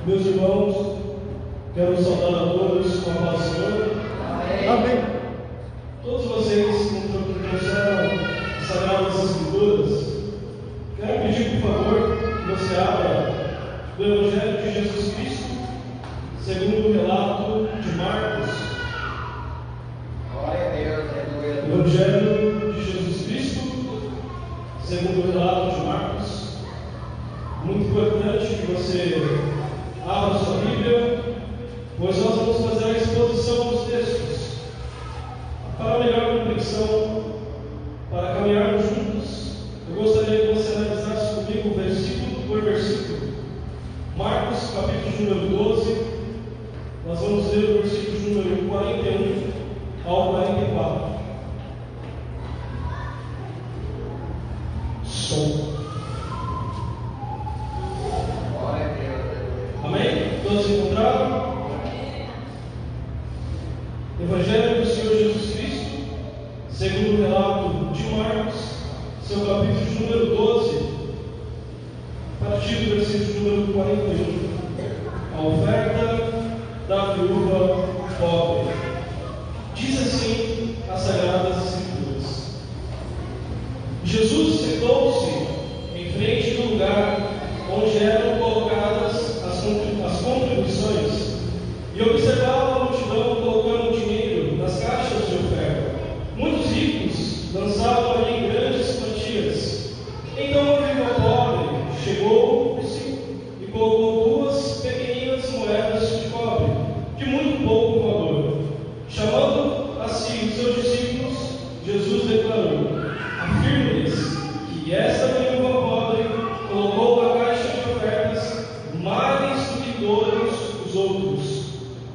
Meus irmãos, quero saudar a todos com a paz do Senhor. Amém. Todos vocês que trouxeram as Sagradas Escrituras, quero pedir, por favor, que você abra o Evangelho de Jesus Cristo, segundo o relato de Marcos. Glória a Deus, aleluia. Evangelho de Jesus Cristo, segundo o relato de Marcos. Muito importante que você abra sua Bíblia, pois nós vamos fazer a exposição dos textos para melhor compreensão, para caminharmos juntos. Eu gostaria que você analisasse comigo versículo por versículo. Marcos, capítulo número 12, nós vamos ler o versículo número 41 ao 44. Som. Glória a Deus. Amém? Todos encontraram? Evangelho do Senhor Jesus Cristo, segundo o relato de Marcos, seu capítulo número 12, a partir do versículo número 41. A oferta da viúva pobre. Diz assim as Sagradas Escrituras: Jesus sentou-se em frente do lugar onde eram colocadas as contribuições e observava a multidão colocando dinheiro nas caixas de oferta. Muitos ricos lançavam ali grandes quantias. Então a viúva pobre chegou-se e colocou 2 pequeninas moedas de cobre, de muito pouco valor. Chamando a si os seus discípulos, Jesus declarou: afirmo-lhes que esta viúva pobre colocou na caixa de ofertas mais do que todos os outros.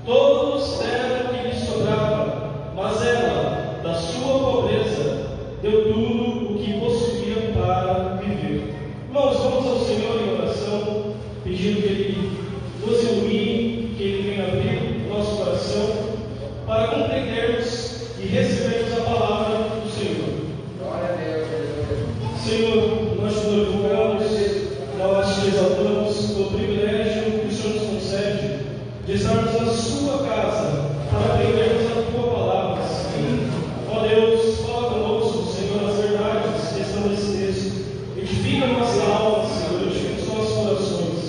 Todos deram o que lhes sobrava, mas ela, da sua pobreza, deu tudo o que possuía para viver. Irmãos, vamos ao Senhor em oração, pedindo que Ele nos ilumine, que Ele venha abrir o nosso coração para compreendermos e recebermos a palavra do Senhor. Glória a Deus, aleluia. Senhor, nós te glorificamos, nós te exaltamos pelo privilégio que o Senhor nos concede de estarmos na sua casa para aprendermos a tua palavra. Ó Deus, fala conosco, Senhor, as verdades que estão nesse texto. Edifica nossa alma, Senhor, edifica os nossos corações,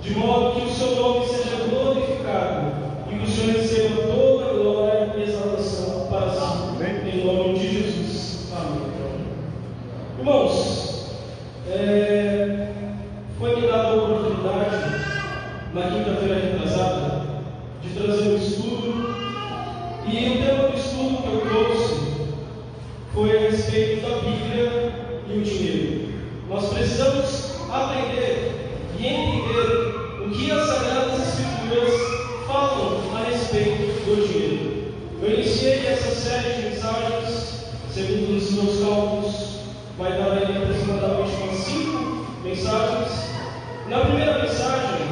de modo que o seu nome seja glorificado e que o Senhor receba toda a glória e exaltação para si. Em nome de Jesus. Amém. Irmãos, foi-me dada a oportunidade, na quinta-feira retrasada, de trazer um estudo, e o tema do estudo que eu trouxe foi a respeito da Bíblia e o dinheiro. Nós precisamos aprender e entender o que as Sagradas Escrituras falam a respeito do dinheiro. Eu iniciei essa série de mensagens, segundo os meus cálculos, vai dar aí aproximadamente umas 5 mensagens. Na primeira mensagem,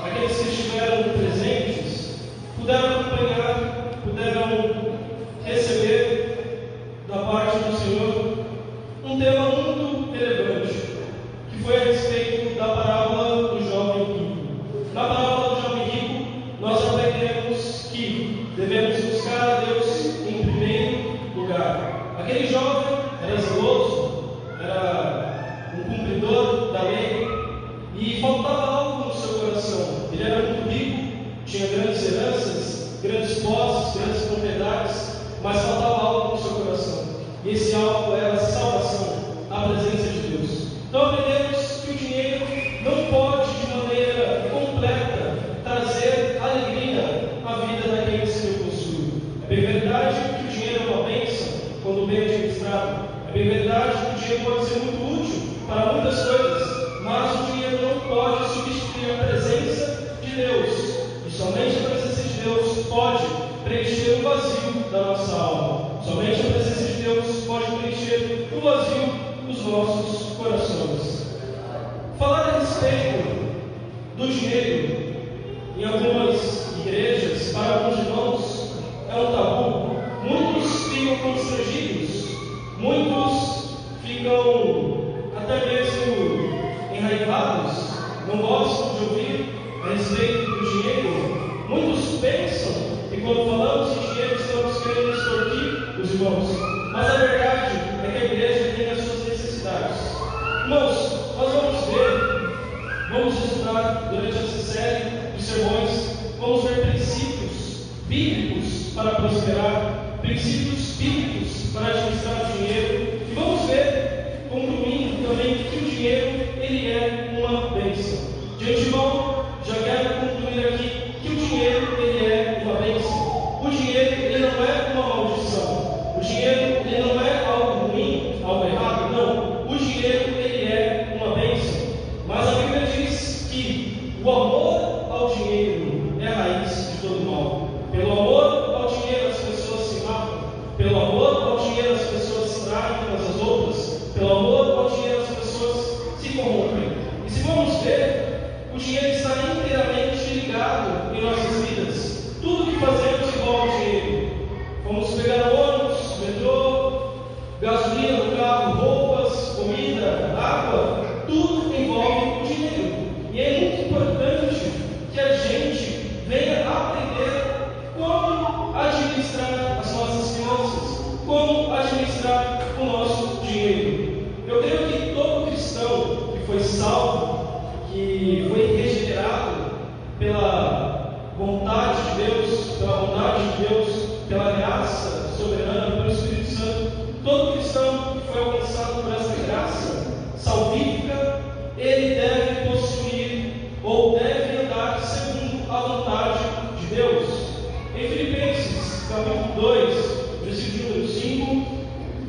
aqueles que estiveram presentes puderam acompanhar, puderam receber da parte do Senhor um tema muito relevante, que foi a respeito da parábola do jovem rico. Na parábola do jovem rico, nós aprendemos que devemos buscar a Deus em primeiro lugar. Aquele jovem era zeloso, era um cumpridor da lei, e faltava algo no seu coração. Ele era muito rico, tinha grandes heranças, grandes posses, grandes propriedades, mas faltava algo no seu coração. E esse algo era a salvação, a presença de Deus. Então aprendemos que o dinheiro não pode, de maneira completa, trazer alegria à vida daqueles que o possuem. É bem verdade que o dinheiro é uma bênção quando bem administrado. É bem verdade que o dinheiro pode ser muito útil para muitas coisas, mas o dinheiro não pode substituir a presença de Deus. E somente a presença de Deus pode preencher o vazio da nossa alma. Somente a presença de Deus pode preencher o vazio dos nossos corações. Falar a respeito do dinheiro em algumas igrejas, para alguns irmãos, é um tabu. Muitos ficam constrangidos, muitos ficam até mesmo enraivados, não gostam de ouvir a a respeito do dinheiro, muitos pensam que quando falamos de dinheiro estamos querendo extorquir os irmãos, mas a verdade é que a igreja tem as suas necessidades. Irmãos, nós vamos estudar durante essa série de sermões, vamos ver princípios bíblicos para prosperar, princípios bíblicos para administrar o dinheiro, e vamos ver, concluindo também, que o dinheiro ele é uma bênção. De antemão, já quero concluir aqui que o dinheiro ele é uma bênção. O dinheiro ele não é uma maldição. O dinheiro ele não é algo ruim, algo errado, não. O dinheiro ele é uma bênção. Mas a Bíblia diz que o amor ao dinheiro é a raiz de todo mal. Pelo amor ao dinheiro as pessoas se matam. Pelo amor ao dinheiro as pessoas traem umas às outras. Pelo amor ao dinheiro as pessoas se corrompem. E se vamos ver, o dinheiro está inteiramente ligado em nossas vidas. Tudo que fazemos envolve dinheiro. Vamos pegar ônibus, metrô, gasolina no carro, roupas, comida, água, tudo envolve o dinheiro. E é muito importante que a gente venha aprender como administrar as nossas finanças, como administrar o nosso dinheiro. Eu creio que todo cristão que foi salvo, que foi regenerado pela vontade de Deus, pela graça soberana, pelo Espírito Santo, todo cristão que foi alcançado por essa graça salvífica, ele deve possuir ou deve andar segundo a vontade de Deus. Em Filipenses, capítulo 2, versículo número 5,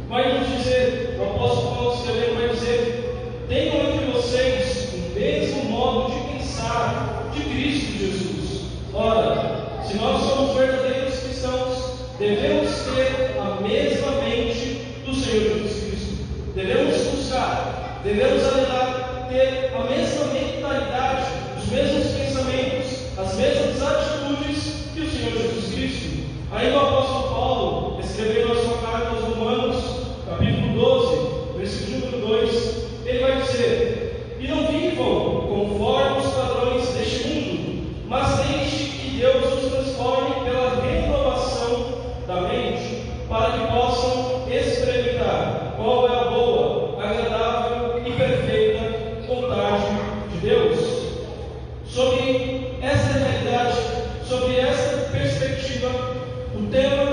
vai nos dizer, o apóstolo Paulo escrevendo vai dizer: tenham entre vocês o mesmo modo de pensar de Cristo Jesus. Ora, se nós somos verdadeiros cristãos, devemos ter a mesma mente do Senhor Jesus Cristo. Devemos buscar, devemos ansear ter a mesma mentalidade, os mesmos pensamentos, as mesmas atitudes que o Senhor Jesus Cristo. Aí o apóstolo Paulo, escrevendo a sua carta aos Romanos, capítulo 12, versículo número 2, ele vai dizer: e não vivam conforme os padrões deste mundo, mas deixe que Deus os transforme pela renovação da mente, para que possam experimentar qual é a boa, agradável e perfeita vontade de Deus. Sobre essa realidade, sobre essa perspectiva, o tema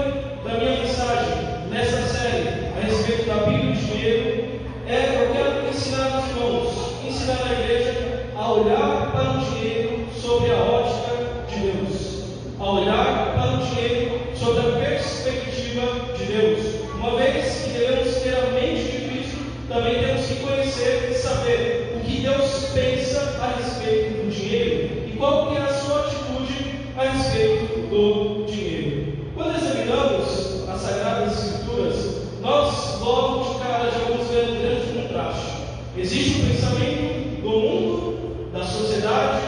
da minha mensagem nessa série a respeito da Bíblia e do dinheiro é: eu quero ensinar os irmãos, ensinar a igreja a olhar para o dinheiro sobre a ótica de Deus, a olhar para o dinheiro sobre a perspectiva de Deus. Uma vez que devemos ter a mente de Cristo, também temos que conhecer e saber o que Deus pensa a respeito do dinheiro e qual que é a sua atitude a respeito do dinheiro. Quando examinamos as Sagradas Escrituras, nós logo de cara já vamos ver um grande contraste. Existe o pensamento do mundo, da sociedade,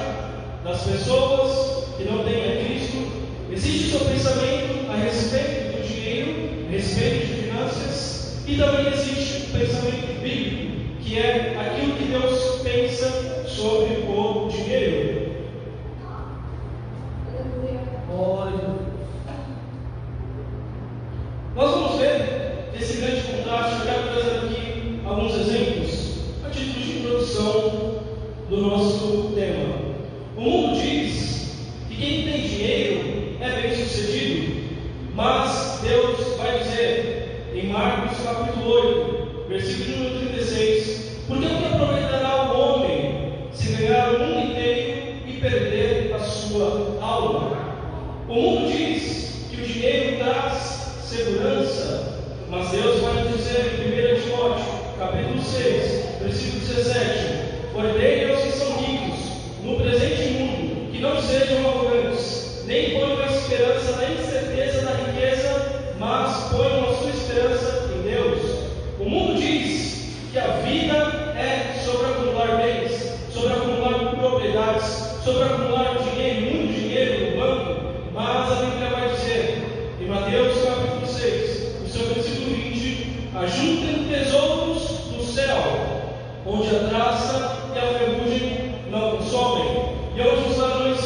das pessoas que não têm a Cristo. Existe o seu pensamento a respeito do dinheiro, a respeito de finanças, e também existe o pensamento bíblico, que é aquilo que Deus pensa sobre o dinheiro. Nós vamos ver esse grande contraste. Eu quero trazer aqui alguns exemplos a título de introdução do nosso tema. O mundo diz que quem tem dinheiro é bem sucedido, mas Deus vai dizer em Marcos capítulo 8, versículo número 36: porque o que aproveitará o homem se ganhar o mundo inteiro e perder a sua alma? O mundo diz que o dinheiro traz segurança, mas Deus vai nos dizer em 1 Timóteo capítulo 6, versículo 17: ordene aos que são ricos no presente mundo que não sejam arrogantes, nem ponham a esperança na incerteza da riqueza, mas ponham a sua esperança em Deus. O mundo diz que a vida é sobre acumular bens, sobre acumular propriedades, sobre acumular dinheiro, muito dinheiro no banco, mas a Bíblia vai dizer em Mateus capítulo 6, no seu versículo 20: ajuntem tesouros no céu, onde a traça e a ferrugem não consomem, e onde os ladrões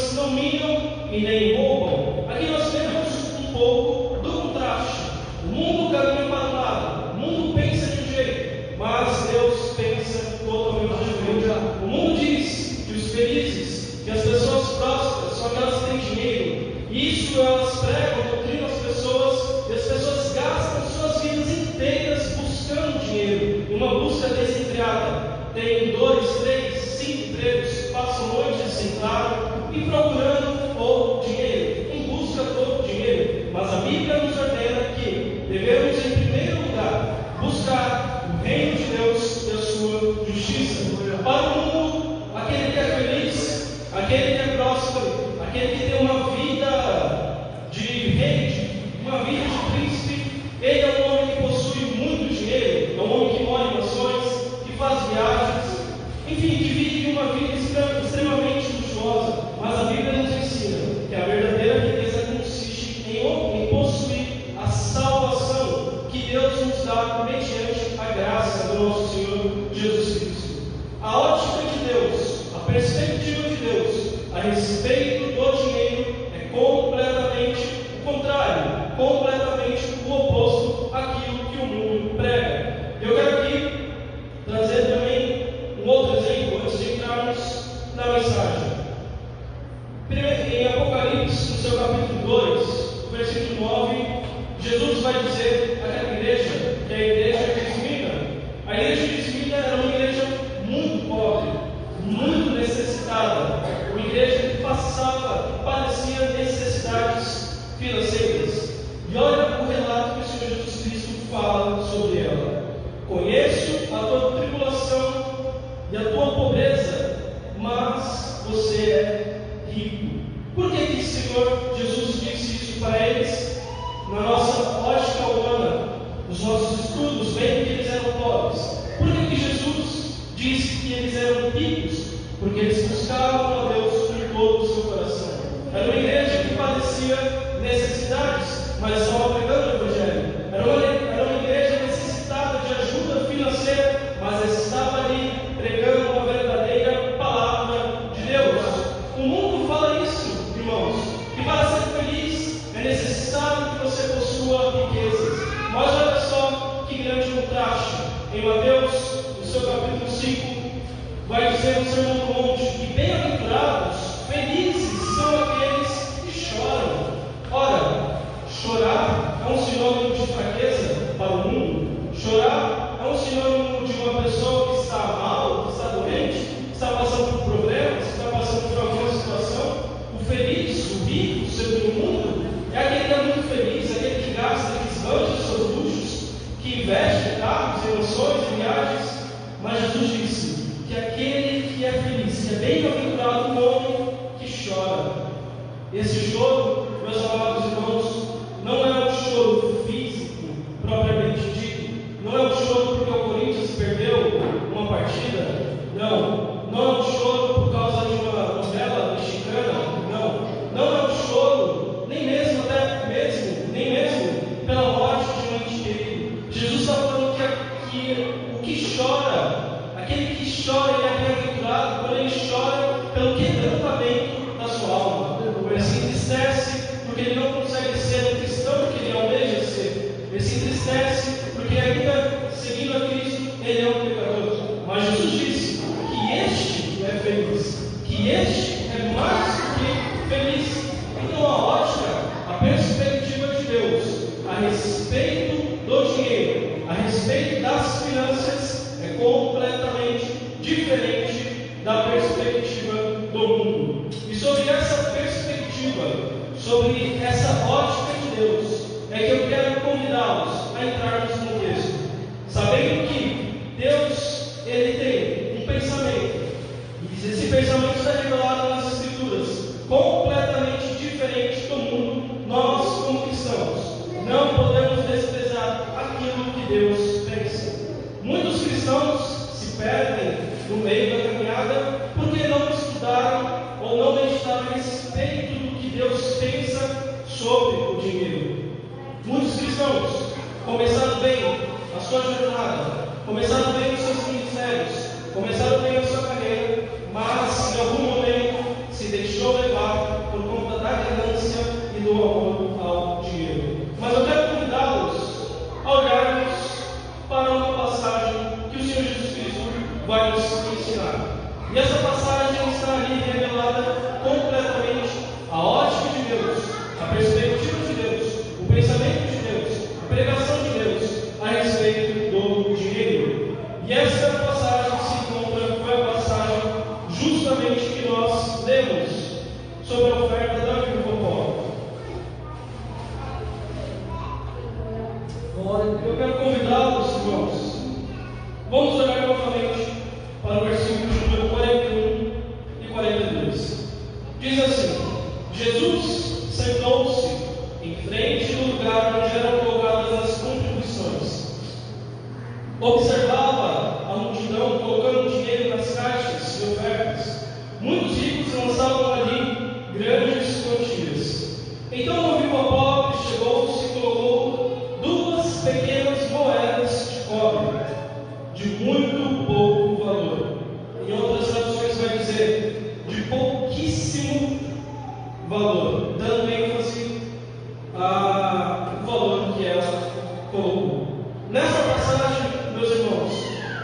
e nem roubam. Aqui nós vemos um pouco do contraste. O mundo caminha para um lado, o mundo pensa de um jeito, mas Deus pensa totalmente diferente. O mundo diz que os felizes, que as pessoas prósperas são aquelas que têm dinheiro. Isso elas pregam, doutrinam as pessoas, e as pessoas gastam suas vidas inteiras buscando dinheiro, uma busca desenfreada. Tem 2, 3, 5 empregos, passam noites sentados e procurando outro dinheiro, em busca de outro dinheiro. Mas a Bíblia nos ordena que devemos, em primeiro lugar, buscar o reino de Deus e a sua justiça. Para o mundo, aquele que é feliz, aquele que é próspero, aquele que tem uma vida de rei, uma vida de príncipe, ele é um homem que possui muito dinheiro, é um homem que mora em mansões, que faz viagens, enfim, que vive uma vida extremamente luxuosa. Mas a Bíblia nos ensina que a verdadeira riqueza consiste em possuir a salvação que Deus nos dá mediante a graça do nosso Senhor Jesus Cristo. A ótica de Deus, a perspectiva de Deus a respeito do dinheiro é completamente o contrário, completamente o oposto àquilo que o mundo prega. Eu quero aqui trazer também um outro exemplo antes de entrarmos na mensagem. Em Apocalipse, no seu capítulo 2, versículo 9, Jesus vai dizer àquela igreja, que é a igreja de Esmirna. A igreja de Esmirna era uma igreja muito pobre, muito necessitada, uma igreja que padecia necessidades financeiras. E olha o relato que o Senhor Jesus Cristo fala sobre ela. Conheço a tua tribulação e a tua pobreza, mas você é rico. Por que o Senhor Jesus disse isso para eles? Na nossa ótica humana, nos nossos estudos, vendo que eles eram pobres. Por que Jesus disse que eles eram ricos? Porque eles buscavam a Deus com todo o seu coração. Era uma igreja que padecia necessidades, mas estava pregando o Evangelho. Era uma igreja necessitada de ajuda financeira, mas estava ali pregando uma verdadeira palavra de Deus. O mundo fala isso, irmãos, que para ser feliz é necessário que você possua riquezas. Mas olha só que grande contraste. Em Mateus, no seu capítulo 5, vai dizer no Sermão do Monte que bem-aventurados, felizes são aqueles que choram. Ora, chorar é um sinônimo de fraqueza para o mundo. Chorar é um sinônimo de uma pessoa que está mal, que está doente, que está passando por problemas, que está passando por alguma situação. O feliz, o rico, segundo o mundo, é aquele que é muito feliz, aquele que gasta, que esbanja os seus luxos, que investe em carros, em mansões, em viagens. Mas Jesus disse que aquele que é feliz, que é bem-aventurado o homem que chora. Esse choro, meus amados irmãos, não é um choro físico propriamente dito, não é um choro porque o Corinthians perdeu uma partida, não é um choro por causa de uma novela mexicana, não é um choro, nem mesmo pela morte de um ente querido. Jesus está falando que o que chora, aquele que chora, ele é bem-aventurado quando ele chora pelo quebrantamento da sua alma. Ele se entristece porque ele não consegue ser o cristão que ele almeja ser. Ele se entristece porque ainda seguindo a Cristo, ele é um pecador. Mas Jesus disse que este é feliz, que este é mais do que feliz. Então a ótica, a perspectiva de Deus a respeito do dinheiro, a respeito das finanças, é completamente diferente da perspectiva do mundo. E sobre essa perspectiva, sobre essa ótica de Deus, é que eu quero convidá-los a entrarmos no texto, sabendo que Deus, ele tem um pensamento, e esse pensamento está revelado nas Escrituras, completamente diferente do mundo. Nós, como cristãos, não podemos desprezar aquilo que Deus pensa. Muitos cristãos se perdem no meio da caminhada porque não estudaram ou não meditaram a respeito do que Deus pensa sobre o dinheiro. Muitos cristãos começaram bem a sua jornada, começaram bem os seus ministérios, começaram bem a sua carreira, mas em algum momento se deixou levar por conta da vai nos ensinar. E essa passagem está ali revelada completamente a ótica de Deus, a perspectiva de Deus, o pensamento de Deus, a pregação de Deus a respeito do dinheiro. E essa passagem se encontra, foi a passagem justamente que nós lemos sobre a oferta da viúva pobre. Eu quero convidá-los, irmãos, vamos olhar novamente para o versículo número 41 e 42. Diz assim: Jesus sentou-se em frente do lugar onde eram colocadas as contribuições. Observava a multidão colocando dinheiro nas caixas de ofertas. Muitos ricos lançavam ali grandes quantias. Então o viúva pobre chegou-se e colocou 2 pequenas moedas de cobre, de muito pouco valor. Em outras traduções vai dizer de pouquíssimo valor, dando ênfase ao valor que ela colocou. Nessa passagem, meus irmãos,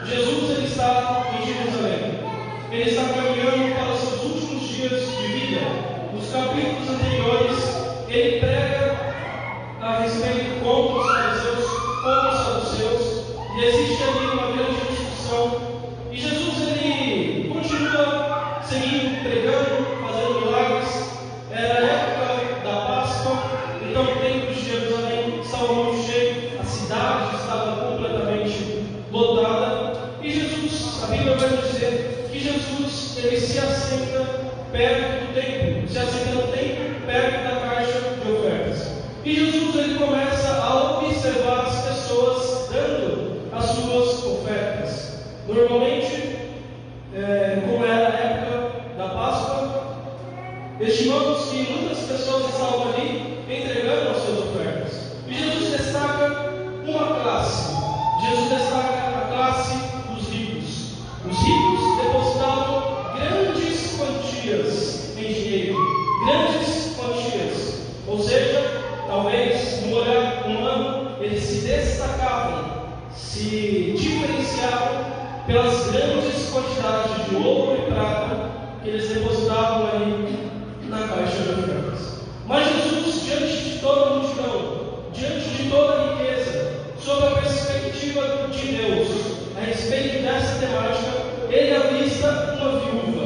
Jesus ele está em Jerusalém. Ele está caminhando para os seus últimos dias de vida. Nos capítulos anteriores, ele prega a respeito contra os fariseus, contra os saduceus, e existe ali uma grande discussão. E Jesus ele continua seguindo, pregando, fazendo milagres. Era a época da Páscoa, então o templo de Jerusalém estava muito cheio, a cidade estava completamente lotada. E Jesus, a Bíblia vai dizer que Jesus ele se assenta perto do templo, se assenta no templo, perto da caixa de ofertas. E Jesus ele começa a observar as pessoas dando as suas ofertas. Normalmente, como era a época da Páscoa, estimamos que muitas pessoas estavam ali entregando as suas ofertas. E Jesus destaca uma classe. Jesus destaca a classe dos ricos. Os ricos depositavam grandes quantias em dinheiro, grandes quantias. Ou seja, talvez no olhar humano eles se destacavam, se diferenciavam pelas grandes quantidades de ouro e prata que eles depositavam ali na caixa de ofertas. Mas Jesus, diante de toda a multidão, diante de toda a riqueza, sob a perspectiva de Deus a respeito dessa temática, ele avista uma viúva.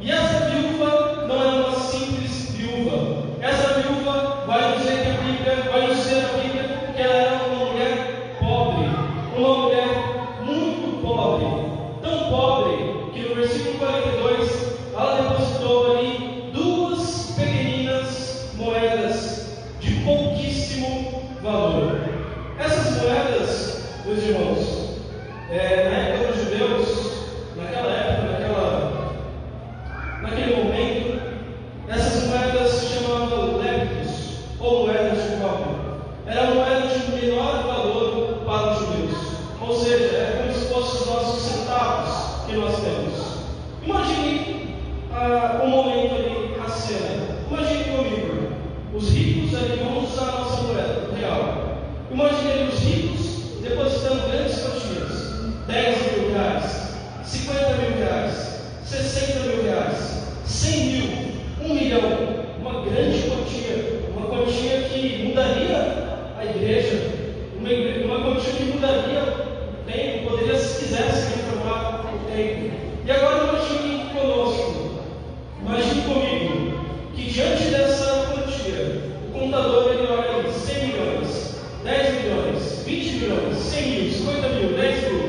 E essa viúva não é uma simples viúva. Essa viúva vai dizer a Bíblia que ela era uma mulher pobre, uma mulher muito pobre, tão pobre que no versículo 42 ela depositou ali 2 pequeninas moedas de pouquíssimo valor. Essas moedas, meus irmãos, na época dos judeus, naquela época, naquele momento, essas moedas se chamavam leptos, ou moedas de cobre. Eram moedas de menor valor para os judeus. Ou seja, é como se fossem os nossos centavos que nós temos. Imagine um momento ali, a cena. Imagine comigo. Os ricos ali, vamos usar a nossa moeda real. Imagine os ricos depositando grandes quantias. 10 mil reais, 50 mil reais, 60 mil reais, 100 mil, 1 milhão. Uma grande quantia. Uma quantia que mudaria a igreja. Uma quantia que mudaria o tempo. Poderia, se quisesse, reformar o tempo. E agora imagine conosco. Imagine comigo que diante dessa quantia, o contador ele olha ali 100 milhões, 10 milhões, 20 milhões, 100 mil, 50 mil, 10 mil.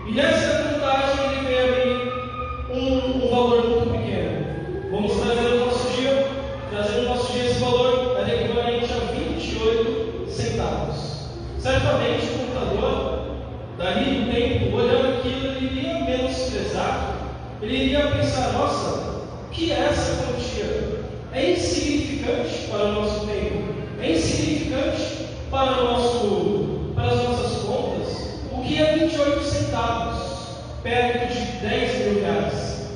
E nessa contagem ele vê ali um valor muito pequeno. Vamos trazer no nosso dia. Trazendo no nosso dia esse valor era equivalente a 28 centavos. Certamente o contador, dali do tempo, olhando aquilo, ele iria menosprezar. Ele iria pensar: nossa, o que é essa quantia? É insignificante para o nosso tempo, é insignificante para as nossas contas. O que é 28 centavos perto de 10 mil reais?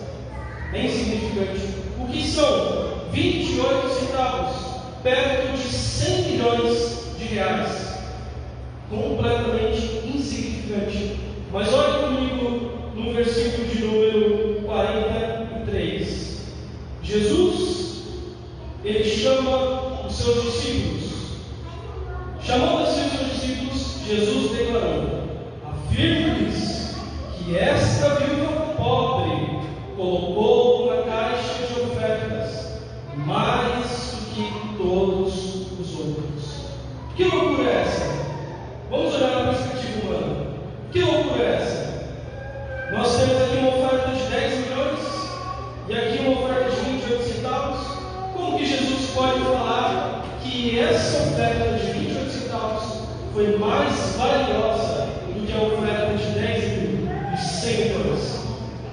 É insignificante. O que são 28 centavos perto de 100 milhões de reais? Completamente insignificante. Mas olhe comigo no versículo esta viúva pobre colocou na caixa de ofertas mais do que todos os outros. Que loucura é essa? Vamos olhar na perspectiva humana. Que loucura é essa? Nós temos aqui uma oferta de 10 milhões e aqui uma oferta de 28 centavos. Como que Jesus pode falar que essa oferta de 28 centavos foi mais valiosa do que a oferta de 10 mil e 100 milhões?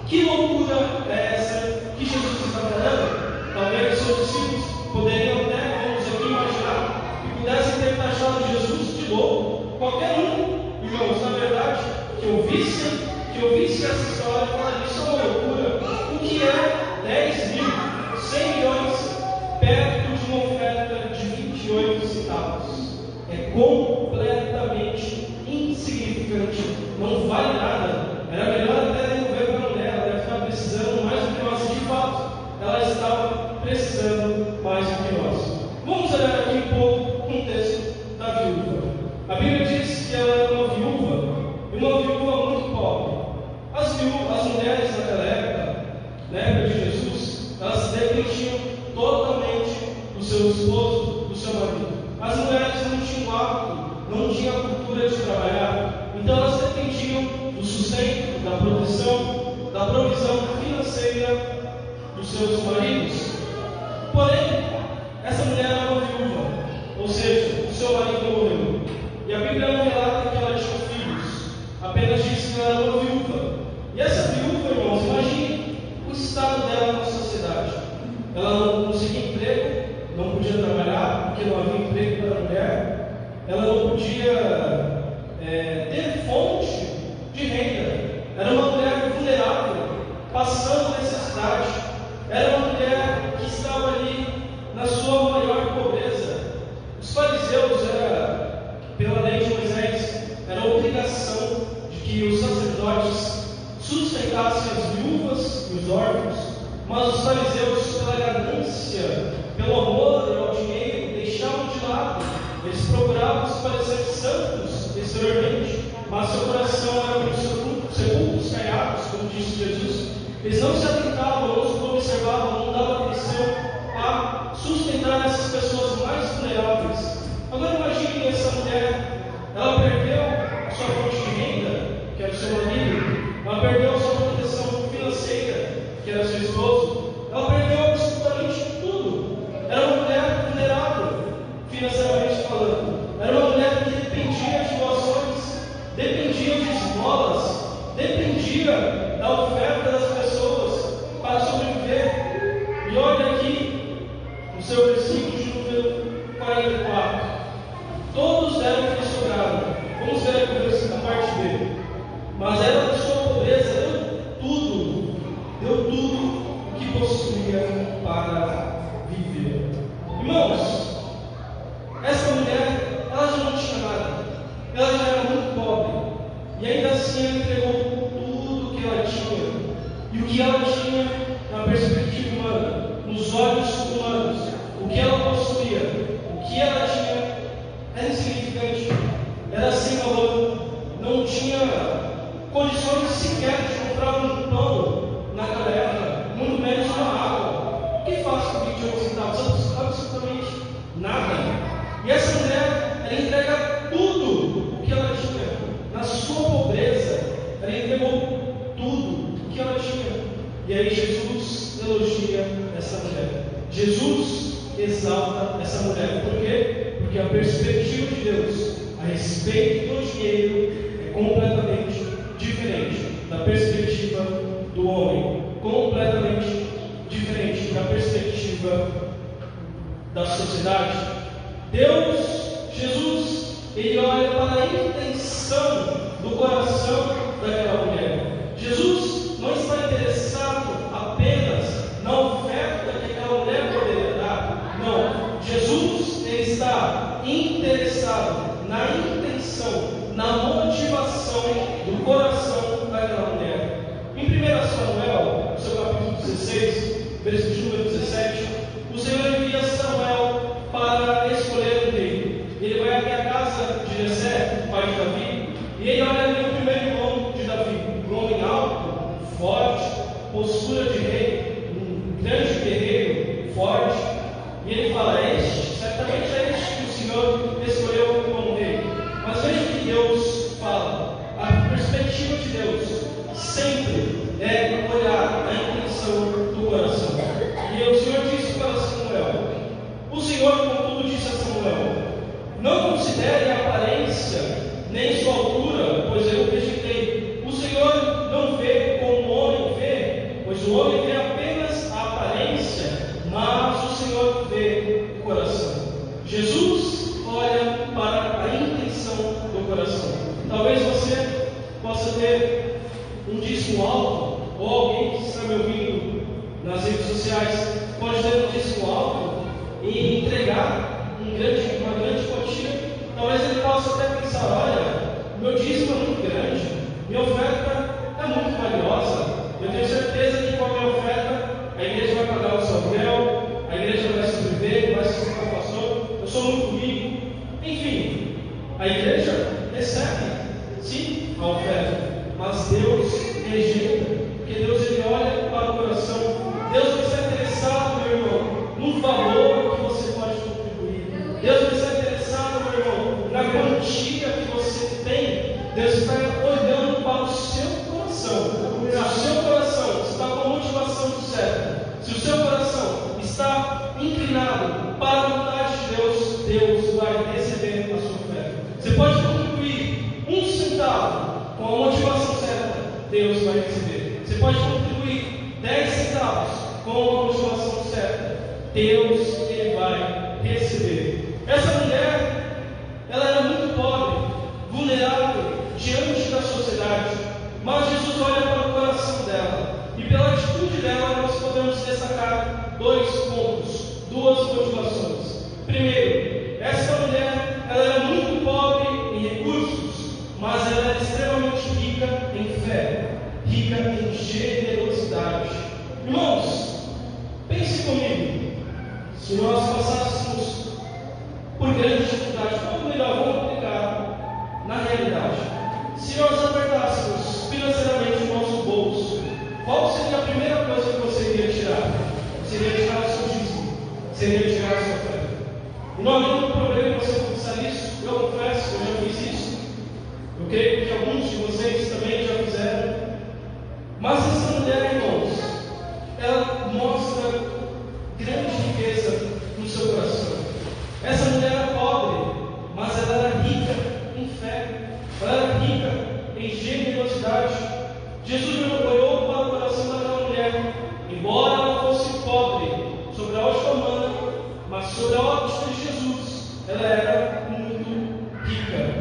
Que loucura é essa que Jesus está falando? Talvez os seus discípulos poderiam até, vamos aqui imaginar, que pudessem ter taxado Jesus de louco. Qualquer um, irmãos, na verdade, que ouvisse essa história, falaria: isso é uma loucura. O que é 10 mil, 100 milhões, perto de uma oferta de 28 centavos? É completamente insignificante, não vale nada. Era melhor até devolver para a mulher, ela deve estar precisando mais do que nós. De fato, ela estava precisando mais do que nós. Vamos olhar aqui um pouco o contexto da viúva. A Bíblia diz que ela era uma viúva, e uma viúva muito pobre. As mulheres naquela época, na época de Jesus, elas dependiam totalmente do seu esposo, do seu marido. As mulheres não tinham hábito, não tinham a cultura de trabalhar, então elas dependiam do sustento, da provisão financeira dos seus maridos. Porém, essa mulher era uma viúva, ou seja, o seu marido morreu. E a Bíblia não relata que ela tinha filhos, apenas diz que ela era uma viúva. E essa viúva, irmãos, imagine o estado dela na sociedade. Ela não conseguia emprego, não podia trabalhar, porque não havia emprego para a mulher. Ela não podia ter fonte de renda. Era uma mulher vulnerável, passando necessidade. Era uma mulher que estava ali na sua maior pobreza. Os fariseus, pela lei de Moisés, era a obrigação de que os sacerdotes sustentassem as viúvas e os órfãos, mas os fariseus, pela ganância, pelo amor ao dinheiro, deixavam de lado. Eles procuravam se parecer santos exteriormente, mas seu coração era como sepulcros caiados, como disse Jesus. Eles não se atentavam, não se observavam, não davam atenção a sustentar essas pessoas mais vulneráveis. Agora imagine essa mulher, ela perdeu sua fonte de renda, que era o seu marido, ela perdeu sua proteção financeira, que era seu esposo, ela perdeu absolutamente tudo. Era uma mulher vulnerável, financeiramente falando. Era uma mulher que dependia de doações, dependia de esmolas, dependia da oferta das pessoas para sobreviver. E olha aqui no seu versículo de número 44. Todos deram o que sobraram. Vamos ver aqui a parte B. Mas ela, de sua pobreza, deu tudo o que possuía para viver. Irmãos, essa mulher, ela já não tinha nada. Ela já era muito pobre. E ainda assim ela entregou tudo o que ela tinha. E o que ela tinha na perspectiva humana, nos olhos humanos, o que ela possuía, o que ela tinha, era insignificante, era sem valor, não tinha condições sequer de comprar um pão naquela época, muito menos uma água. O que faz com 28 centavos? Absolutamente nada. E essa mulher, ela entrega tudo o que ela tinha, na sua pobreza, ela entregou tudo o que ela tinha. E aí Jesus elogia essa mulher. Jesus exalta essa mulher. Por quê? Porque a perspectiva de Deus a respeito do dinheiro é completamente diferente da perspectiva do homem, completamente diferente da perspectiva da sociedade. Deus, Jesus, ele olha para a intenção do coração daquela mulher. Jesus não está interessado apenas na oferta que aquela mulher poderia dar. Não, Jesus ele está interessado na intenção, na motivação do coração daquela mulher. Em 1 Samuel, no seu capítulo 16, versículo número 17, o Senhor envia Samuel para escolher um rei. Ele vai até a casa de Jessé, pai de Davi, e ele olha ali o primeiro irmão de Davi, um homem alto, postura de rei, um grande guerreiro, forte, e ele fala: certamente é este que o Senhor escolheu como rei. Mas veja o que Deus fala. A perspectiva de Deus sempre é olhar a intenção do coração. E o Senhor disse para Samuel: o Senhor, contudo, disse a Samuel: não considere a aparência nem sua altura, pois eu o rejeitei. O Senhor não vê como o homem vê, pois o homem vê apenas a aparência, mas o Senhor vê o coração. Jesus olha para a intenção do coração. Talvez você possa ter um dízimo alto, ou alguém que está me ouvindo nas redes sociais pode ter um dízimo alto e entregar uma grande quantia. Talvez ele possa até pensar: olha, meu dízimo é muito grande, minha oferta é muito valiosa, eu tenho certeza que com a minha oferta a igreja vai pagar o seu aluguel, a igreja vai sobreviver, vai ser um pastor, eu sou muito rico. Enfim, a igreja recebe sim a oferta, mas Deus rejeita, porque Deus ele olha para o coração. Deus não está interessado, meu irmão, no valor que você pode contribuir. Deus não está interessado, meu irmão, na quantia que você tem. Deus está olhando para o seu coração. Se o seu coração está com a motivação certa, se o seu coração está inclinado para a vontade de Deus, Deus vai receber a sua oferta. Você pode contribuir 1 centavo com a motivação certa, Deus vai receber. Você pode contribuir 10 centavos com a motivação certa, Deus ele vai receber. Essa mulher, ela era muito pobre, vulnerável diante da sociedade, mas Jesus olha para o coração dela, e pela atitude dela nós podemos destacar 2 pontos, 2 motivações. Primeiro, essa mulher, ela era muito pobre em recursos, mas ela era extremamente rica em fé, rica em generosidade. Irmãos, pense comigo, se nós passássemos por grande dificuldade, ou melhor, vamos aplicar na realidade. Se nós apertássemos financeiramente o nosso bolso, qual seria a primeira coisa que você iria tirar? Seria tirar o seu dízimo, seria tirar a sua oferta. E não há nenhum problema em você confessar isso. Eu confesso que eu já fiz isso. Eu creio que alguns de vocês também já fizeram. Mas essa mulher, irmãos, ela mostra grande riqueza no seu coração. Essa mulher era pobre, mas ela era rica em fé, ela era rica em generosidade. Jesus olhou para o coração daquela mulher, embora ela fosse pobre, sobre a ótica humana, mas sobre a ótica de Jesus, ela era muito rica.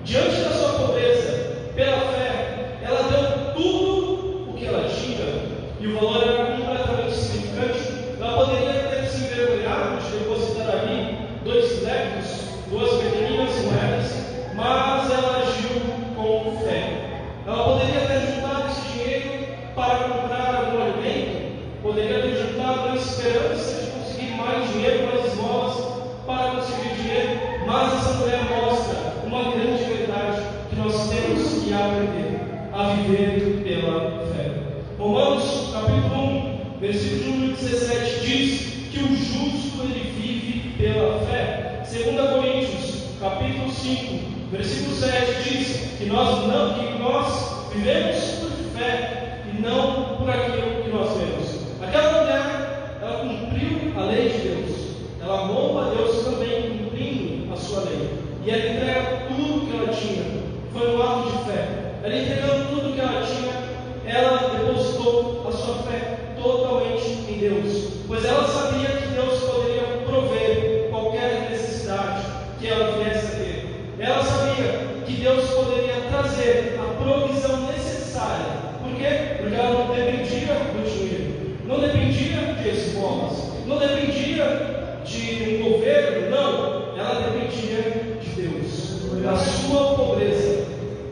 Diante da sua pobreza, pela fé, ela deu tudo o que ela tinha, e o valor era completamente significante. Ela poderia ter se envergonhado de depositar ali 2 leptos, 2 pequeninas moedas, mas ela agiu com fé. Ela poderia ter juntado esse dinheiro para comprar algum alimento, poderia ter juntado na esperança de conseguir mais dinheiro, mais esmolas, para conseguir dinheiro, mas essa mulher mostra uma grande verdade que nós temos que aprender a viver pela fé. Romanos capítulo 1, versículo número 17 diz que o justo ele vive pela fé. 2 Coríntios capítulo 5, versículo 7 diz que nós vivemos por fé e não por aquilo que nós vemos. Aquela mulher, ela cumpriu a lei de Deus, ela amou a Deus também cumprindo a sua lei, e ela entrega tudo que ela tinha. Foi um ato de fé. Ela entregando tudo que ela tinha, ela depositou a sua fé totalmente em Deus, pois ela sabia que Deus poderia prover qualquer necessidade que ela viesse a ter. Ela sabia que Deus poderia trazer a provisão necessária. Por quê? Porque ela não dependia do dinheiro, não dependia de esmolas, não dependia de um governo, não. Ela dependia de Deus. Na sua pobreza,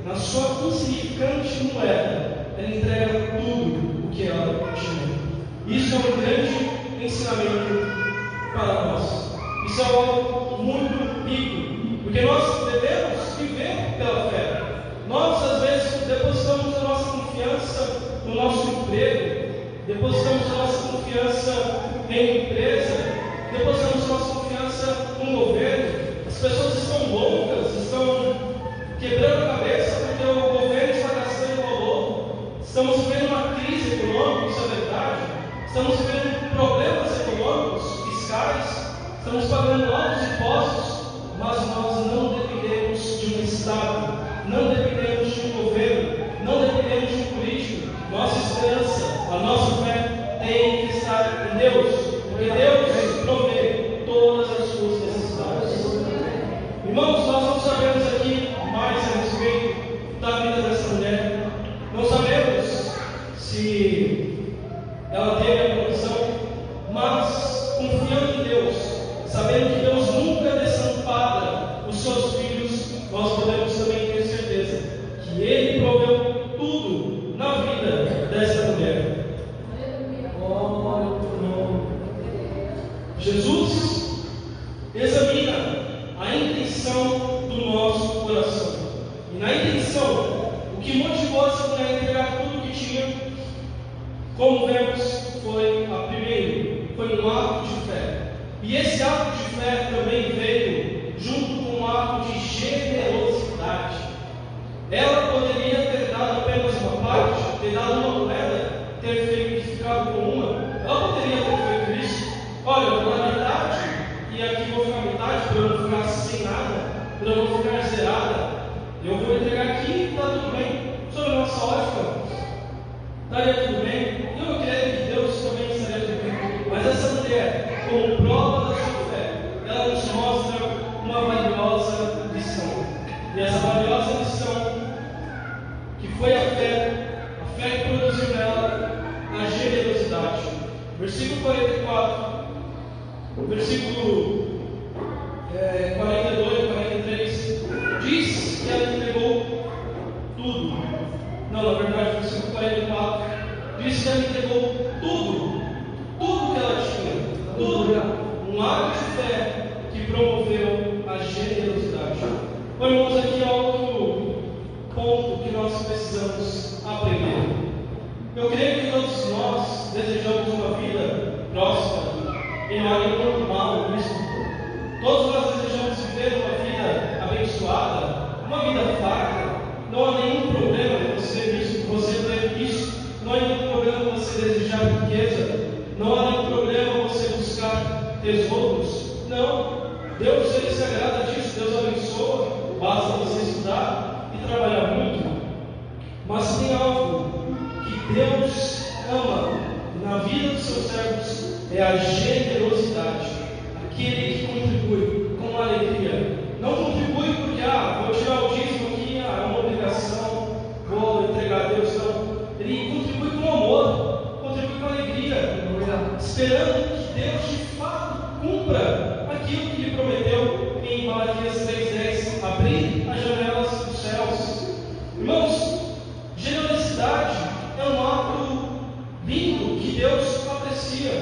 na sua insignificante moeda, ela entrega tudo o que ela tinha. Isso é um grande ensinamento para nós. Isso é algo muito rico, porque nós devemos viver pela fé. Nós, às vezes, depositamos a nossa confiança no nosso emprego, depositamos nossa confiança em empresa, depositamos nossa confiança no governo. As pessoas estão loucas, estão quebrando a cabeça porque o governo está gastando valor. Estamos vivendo uma crise econômica, isso é verdade. Estamos vivendo problemas econômicos, fiscais. Estamos pagando novos impostos, mas nós não dependemos de um Estado, não dependemos de um governo, não dependemos de um político. Nossa esperança, a nossa fé tem que estar em Deus, porque Deus provê todas as suas necessidades. Irmãos, nós não sabemos aqui mais a respeito da vida dessa mulher. Não sabemos se ela teve a proteção, mas confiando em Deus, sabendo que Deus nunca desampara os seus filhos, nós podemos também ter certeza que Ele proveu tudo na vida dessa mulher. Jesus examina a intenção do nosso coração. E na intenção, o que motivou essa mulher a entregar tudo o que tinha, como vemos, foi um ato de fé. E esse ato de fé também veio junto com um ato de generosidade. Ela poderia ter dado apenas uma parte, ter dado uma moeda, ter ficado com uma. Ela poderia ter feito isso. Olha, eu vou dar metade e aqui vou ficar metade para eu não ficar sem nada, para eu não ficar zerada. Eu vou entregar aqui e está tudo bem. Sobre a nossa ótica, estaria tudo bem. Eu creio que Deus também estaria tudo bem. Mas essa mulher, como prova da sua fé, ela nos mostra uma valiosa lição. E essa valiosa lição, que foi a fé que produziu nela a generosidade. Versículo 44, versículo 42 e 43, diz que ela entregou tudo. Não, na verdade, versículo 44, diz que ela entregou tudo que ela tinha, tudo. Um ato de fé que promoveu a generosidade. Bom, irmãos, aqui é outro ponto que nós precisamos aprender. Eu creio que todos nós desejamos uma vida próspera e não há nenhum mal nisso. Todos nós desejamos viver uma vida abençoada, uma vida farta. Não há nenhum problema em você ter isso. Não há nenhum problema você desejar riqueza. Não há nenhum problema você buscar tesouros. Não. Deus, Ele se agrada disso. Deus abençoa. Basta você estudar e trabalhar muito. Mas tem algo que Deus ama na vida dos seus servos, é a generosidade. Aquele que contribui com alegria. Não contribui porque, vou tirar o dízimo aqui, é uma obrigação, vou entregar a Deus. Não. Ele contribui com amor, contribui com alegria, esperando que Deus de fato cumpra aquilo que lhe prometeu em Malaquias 3:10, abrir as janelas dos céus. Irmãos, generosidade é um ato lindo que Deus aprecia.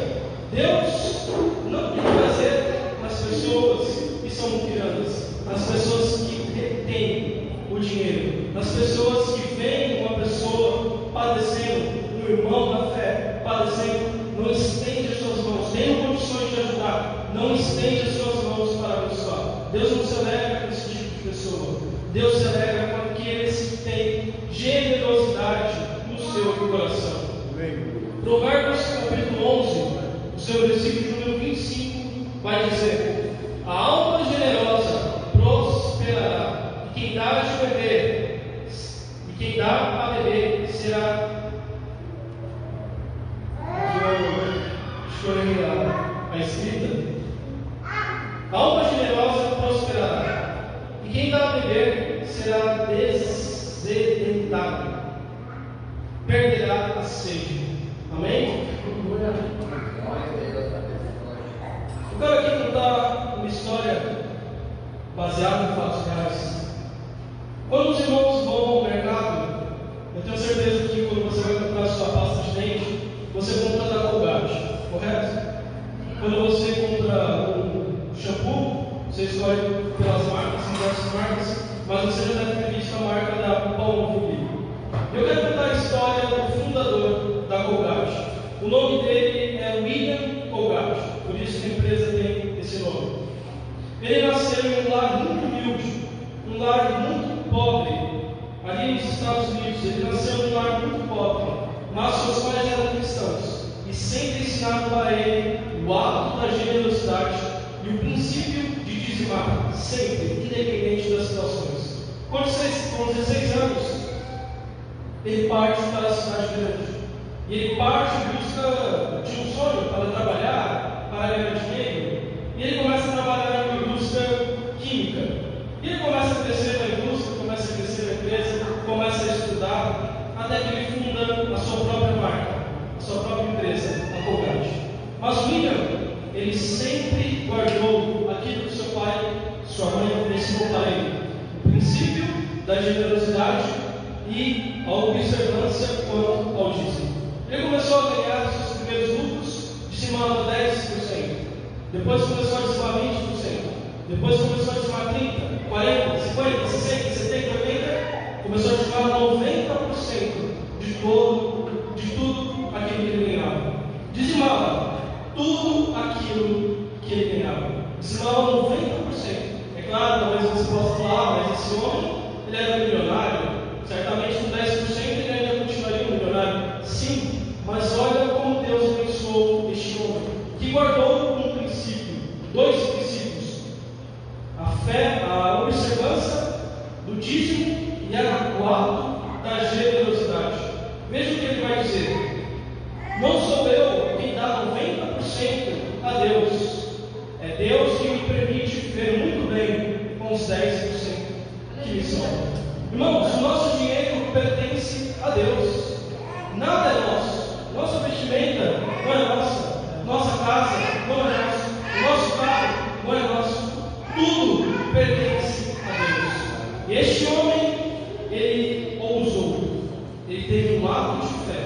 Deus não tem prazer nas pessoas que são muquiranas, nas pessoas que retêm o dinheiro, nas pessoas que veem uma pessoa padecendo, um irmão da fé padecendo, não estende as suas mãos, tem condições de ajudar, não estende as suas mãos para abençoar. Deus não se alegra com esse tipo de pessoa. Deus se alegra com aqueles que têm generosidade no seu coração. Provérbios capítulo 11, o seu versículo número 25, vai dizer: a alma generosa prosperará, e quem dá a beber será. A escrita: a alma generosa prosperará, e quem dá a beber será desedentado, perderá a sede. Amém? Eu quero aqui contar uma história baseada em fatos reais. Quando os irmãos vão ao mercado, eu tenho certeza que quando você vai comprar sua pasta de dente, você compra da Colgate, correto? Quando você compra um shampoo, você escolhe pelas marcas, diversas marcas, mas você já deve ter visto a marca da Palmolive. Eu quero contar a história do fundador da Colgate. O nome dele é William Colgate, por isso que a empresa tem esse nome. Ele nasceu em um lar muito humilde, um lar muito pobre, ali nos Estados Unidos. Ele nasceu em um lar muito pobre, mas seus pais eram cristãos e sempre ensinaram para ele o ato da generosidade e o princípio de dizimar, sempre, independente das situações. Com 16 anos, ele parte para a cidade grande. E ele parte em busca de um sonho para trabalhar, para ganhar dinheiro. E ele começa a trabalhar em uma indústria química. E ele começa a crescer na indústria, começa a crescer na empresa, começa a estudar, até que ele funda a sua própria marca, a sua própria empresa, a Colgate. Mas William, ele sempre guardou aquilo que seu pai, sua mãe ensinou para ele: o princípio da generosidade e a observância quanto ao dízimo. Ele começou a ganhar os seus primeiros lucros, dizimando 10%. Depois começou a dizimar 20%. Depois começou a dizimar 30%, 40%, 50%, 60%, 70%, 80%. Começou a dizimar 90% de tudo aquilo que ele ganhava. Dizimava tudo aquilo que ele ganhava. Dizimava 90%. É claro, talvez você possa falar, mas esse homem, ele era milionário. Certamente com 10% ele ainda continuaria um milionário. Sim, mas olha como Deus abençoou este homem, que guardou um princípio, dois princípios: a fé, a observância do dízimo e o ato da generosidade. Veja o que ele vai dizer: não sou eu quem dá 90% a Deus, é Deus que me permite viver muito bem com os 10% que me sobram. Irmãos, o nosso dinheiro pertence a Deus, nada é nosso. Nossa vestimenta não é nossa, nossa casa não é nossa, o nosso carro não é nosso, tudo pertence a Deus. E este homem, ele ousou, ele teve um ato de fé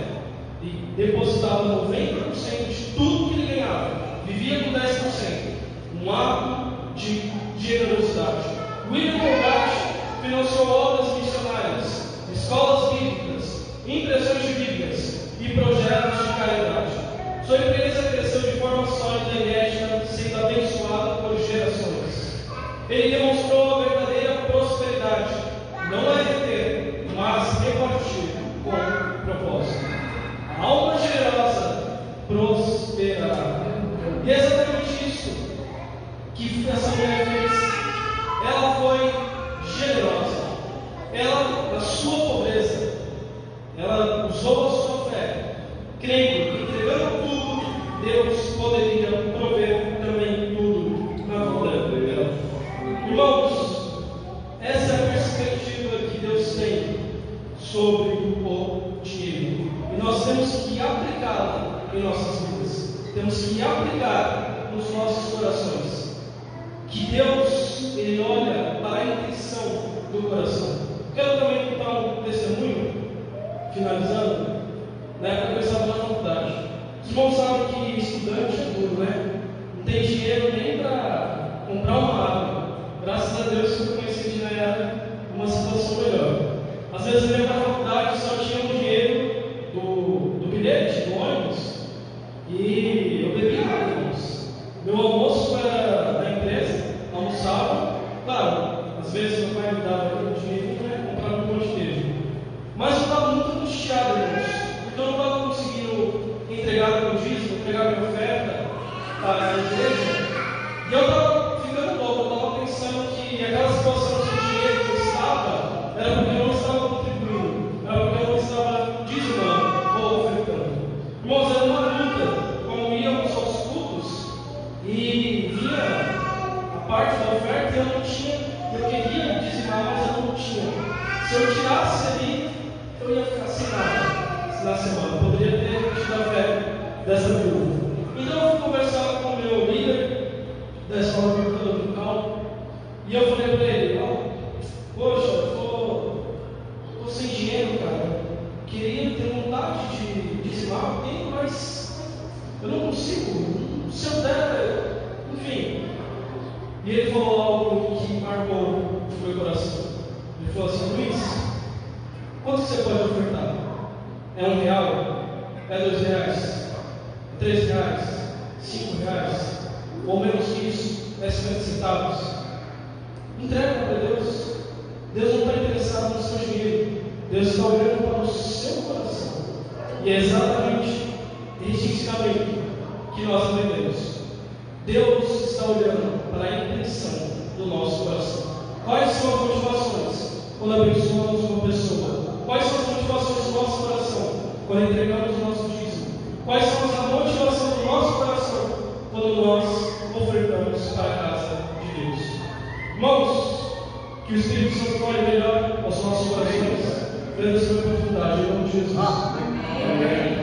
e depositava 90% de tudo que ele ganhava, vivia com 10%, um ato de generosidade. William Colgate financiou obras missionárias, escolas bíblicas, impressões de Bíblias e projetos de caridade. Sua empresa cresceu de forma sólida e ética, sendo abençoada por gerações. Ele demonstrou a verdadeira prosperidade, não é reter, mas repartir com propósito. A alma generosa prosperará. E é exatamente isso que essa mulher fez. Ela foi generosa. Ela, na sua pobreza, ela usou a sua fé, crendo que entregando tudo, Deus poderia prover também tudo na vida dela. Irmãos, essa é a perspectiva que Deus tem sobre o dinheiro. E nós temos que aplicá-la em nossas vidas. Temos que aplicar nos nossos corações. Que Deus, Ele olha para a intenção do coração. Quero também contar um testemunho, finalizando, porque eu estava na faculdade. Os irmãos sabem que estudante é duro, né? Não tem dinheiro nem para comprar uma água. Graças a Deus que eu conheci na era uma situação melhor. Às vezes eu ia para a faculdade só tinha o dinheiro do bilhete, do ônibus, e eu bebia água, irmãos. Meu almoço era da empresa, almoçava, claro, às vezes meu pai me dava um dinheiro, comprava um monte de queijo. Mas eu estava muito angustiado, irmãos, porque eu não estava conseguindo entregar meu dízimo, entregar minha oferta para a igreja. E eu estava ficando louco, eu estava pensando que aquela situação sem dinheiro que eu estava, era porque eu não estava contribuindo, era porque eu não estava dizimando ou ofertando. Irmãos, era uma luta, como íamos aos cultos e via a parte da oferta e eu não tinha, eu queria dizimar, mas eu não tinha. Se eu tirasse ali, eu ia ficar sem nada na semana, poderia ter tido a fé dessa viúva. Então eu fui conversar com o meu líder da escola bíblica local e eu falei para ele: poxa, eu estou sem dinheiro, cara, queria ter vontade de dizimar, mas eu não consigo, se eu der, enfim. E ele falou algo que marcou o meu coração. Ele falou assim: Luiz, quanto você pode ofertar? É R$1? É R$2? R$3, R$5, ou menos que isso, 50 centavos. Entrega para Deus. Deus não está interessado no seu dinheiro. Deus está olhando para o seu coração. E é exatamente esse ensinamento que nós aprendemos. Deus está olhando para a intenção do nosso coração. Quais são as motivações quando abençoamos uma pessoa? Quais são as motivações do nosso coração quando entregamos o nosso dízimo? Quais são as motivações do nosso coração quando nós ofertamos para a casa de Deus? Irmãos, que o Espírito Santo olhe melhor aos nossos corações, vendo a sua profundidade, em nome de Jesus. Amém.